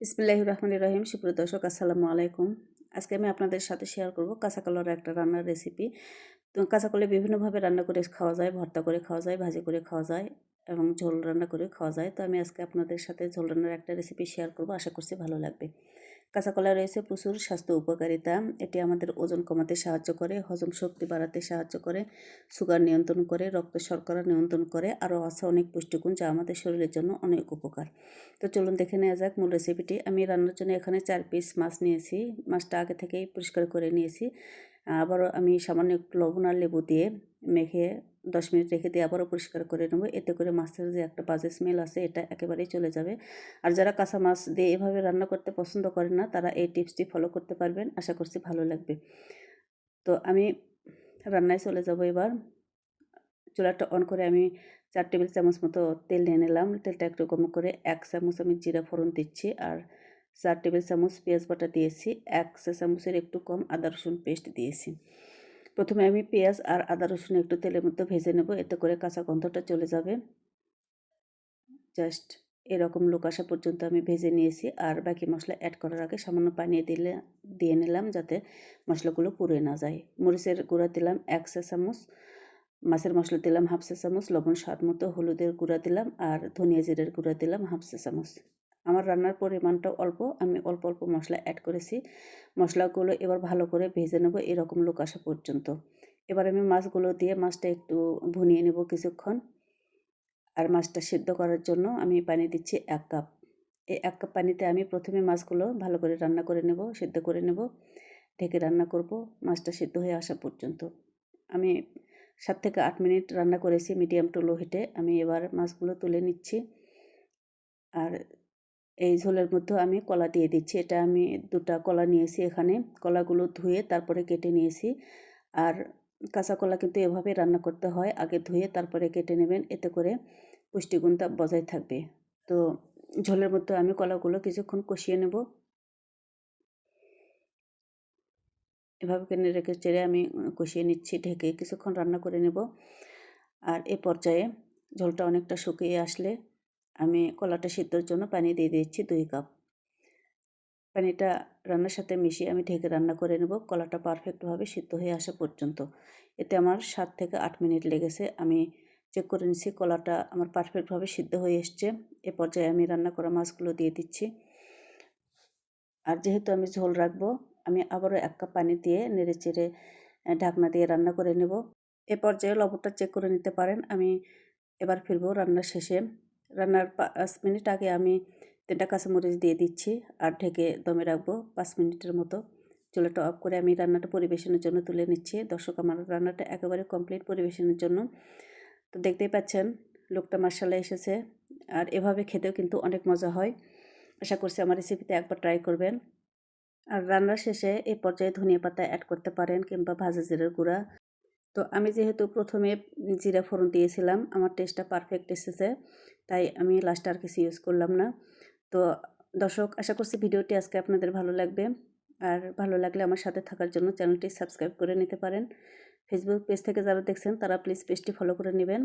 বিসমিল্লাহির রহমানির রহিম। সুপ্রিয় দর্শক, আসসালামু আলাইকুম। আজকে আমি আপনাদের সাথে শেয়ার করব কাঁচা কলার একটা রান্নার রেসিপি। তো কাঁচা কলা বিভিন্নভাবে রান্না করে খাওয়া যায়, ভর্তা করে খাওয়া যায়, ভাজি করে খাওয়া যায় এবং ঝোল রান্না করে খাওয়া যায়। তো আমি আজকে আপনাদের সাথে ঝোল রান্নার একটা রেসিপি শেয়ার করব, আশা করছি ভালো লাগবে। কাঁচা কলায় রয়েছে প্রচুর স্বাস্থ্য উপকারিতা। এটি আমাদের ওজন কমাতে সাহায্য করে, হজম শক্তি বাড়াতে সাহায্য করে, সুগার নিয়ন্ত্রণ করে, রক্ত শর্করা নিয়ন্ত্রণ করে, আরও আছে অনেক পুষ্টিগুণ যা আমাদের শরীরের জন্য অনেক উপকার। তো চলুন দেখে নেওয়া যাক মূল রেসিপিটি। আমি রান্নার জন্য এখানে 4 পিস মাছ নিয়েছি। মাছটা আগে থেকেই পরিষ্কার করে নিয়েছি। আবারও আমি সামান্য একটু লবণ আর লেবু দিয়ে মেখে 10 মিনিট রেখে দিয়ে আবারও পরিষ্কার করে নেব। এতে করে মাছের যে একটা বাজে স্মেল আছে এটা একেবারেই চলে যাবে। আর যারা কাঁচা মাছ দিয়ে এভাবে রান্না করতে পছন্দ করেন না, তারা এই টিপসটি ফলো করতে পারবেন, আশা করছি ভালো লাগবে। তো আমি রান্নায় চলে যাব এবার। চুলাটা অন করে আমি 4 টেবিল চামচ মতো তেল নিয়ে নিলাম। তেলটা একটু গরম করে 1 চামচ আমি জিরা ফোড়ন দিচ্ছি আর 4 টেবিল চামচ পেঁয়াজ বাটা দিয়েছি। 1 চা চামচের একটু কম আদা রসুন পেস্ট দিয়েছি। প্রথমে আমি পেঁয়াজ আর আদা রসুন একটু তেলের মধ্যে ভেজে নেব, এতে করে কাঁচা গন্ধটা চলে যাবে। জাস্ট এরকম লোক আসা পর্যন্ত আমি ভেজে নিয়েছি। আর বাকি মশলা অ্যাড করার আগে সামান্য পানি দিয়ে নিলাম, যাতে মশলাগুলো পুড়ে না যায়। মরিচের গুঁড়া দিলাম 1 চা চামচ, মাছের মশলা দিলাম 1/2 চা চামচ, লবণ স্বাদ মতো, হলুদের গুঁড়া দিলাম আর ধনিয়া জিরের গুঁড়া দিলাম 1/2 চা চামচ। আমার রান্নার পরিমাণটাও অল্প, আমি অল্প অল্প মশলা অ্যাড করেছি। মশলাগুলো এবার ভালো করে ভেজে নেব এরকম লোক আসা পর্যন্ত। এবার আমি মাছগুলো দিয়ে মাছটা একটু ভুনিয়ে নেব কিছুক্ষণ। আর মাছটা সিদ্ধ করার জন্য আমি পানি দিচ্ছি 1 কাপ। এই 1 কাপ পানিতে আমি প্রথমে মাছগুলো ভালো করে রান্না করে নেব, সিদ্ধ করে নেব। ঢেকে রান্না করব মাছটা সিদ্ধ হয়ে আসা পর্যন্ত। আমি 7 থেকে 8 মিনিট রান্না করেছি মিডিয়াম টু লো হিটে। আমি এবার মাছগুলো তুলে নিচ্ছি। আর এই ঝোলের মধ্যে আমি কলা দিয়ে দিচ্ছি। এটা আমি 2টা কলা নিয়েছি এখানে। কলাগুলো ধুয়ে তারপরে কেটে নিয়েছি। আর কাঁচা কলা কিন্তু এভাবে রান্না করতে হয়, আগে ধুয়ে তারপরে কেটে নেবেন, এতে করে পুষ্টিগুণটা বজায় থাকবে। তো ঝোলের মধ্যে আমি কলাগুলো কিছুক্ষণ কষিয়ে নেব। এভাবে নেড়ে চেড়ে আমি কষিয়ে নিচ্ছি, ঢেকে কিছুক্ষণ রান্না করে নেব। আর এ পর্যায়ে ঝোলটা অনেকটা শুকিয়ে আসলে আমি কলাটা সিদ্ধর জন্য পানি দিয়ে দিচ্ছি 2 কাপ। পানিটা রান্নার সাথে মিশিয়ে আমি ঢেকে রান্না করে নেব কলাটা পারফেক্টভাবে সিদ্ধ হয়ে আসা পর্যন্ত। এতে আমার 7 থেকে 8 মিনিট লেগেছে। আমি চেক করে নিচ্ছি কলাটা আমার পারফেক্টভাবে সিদ্ধ হয়ে এসছে। এ পর্যায়ে আমি রান্না করা মাছগুলো দিয়ে দিচ্ছি। আর যেহেতু আমি ঝোল রাখবো, আমি আবারও 1 কাপ পানি দিয়ে নেড়েচেড়ে ঢাকনা দিয়ে রান্না করে নেব। এ পর্যায়ে লবণটা চেক করে নিতে পারেন। আমি এবার ফিরবো রান্নার শেষে। রান্নার 5 মিনিট আগে আমি 3টা কাঁচামরিচ দিয়ে দিচ্ছি আর ঢেকে দমে রাখবো 5 মিনিটের মতো। চুলাটা অফ করে আমি রান্নাটা পরিবেশনের জন্য তুলে নিচ্ছি। দর্শক, আমার রান্নাটা একেবারে কমপ্লিট পরিবেশনের জন্য। তো দেখতেই পাচ্ছেন লুকটা মাশাআল্লাহ এসেছে। আর এভাবে খেতেও কিন্তু অনেক মজা হয়। আশা করছি আমার রেসিপিতে একবার ট্রাই করবেন। আর রান্নার শেষে এই পর্যায়ে ধনিয়া পাতা অ্যাড করতে পারেন কিংবা ভাজা জিরার গুঁড়া। তো আমি যেহেতু প্রথমে জিরা ফোড়ন দিয়েছিলাম, আমার টেস্টটা পারফেক্ট এসেছে, তাই আমি লাস্টে আর কিছু ইউজ করলাম না। তো দর্শক, আশা করছি ভিডিওটি আজকে আপনাদের ভালো লাগবে। আর ভালো লাগলে আমার সাথে থাকার জন্য চ্যানেলটি সাবস্ক্রাইব করে নিতে পারেন। ফেসবুক পেজ থেকে যারা দেখছেন তারা প্লিজ পেজটি ফলো করে নেবেন।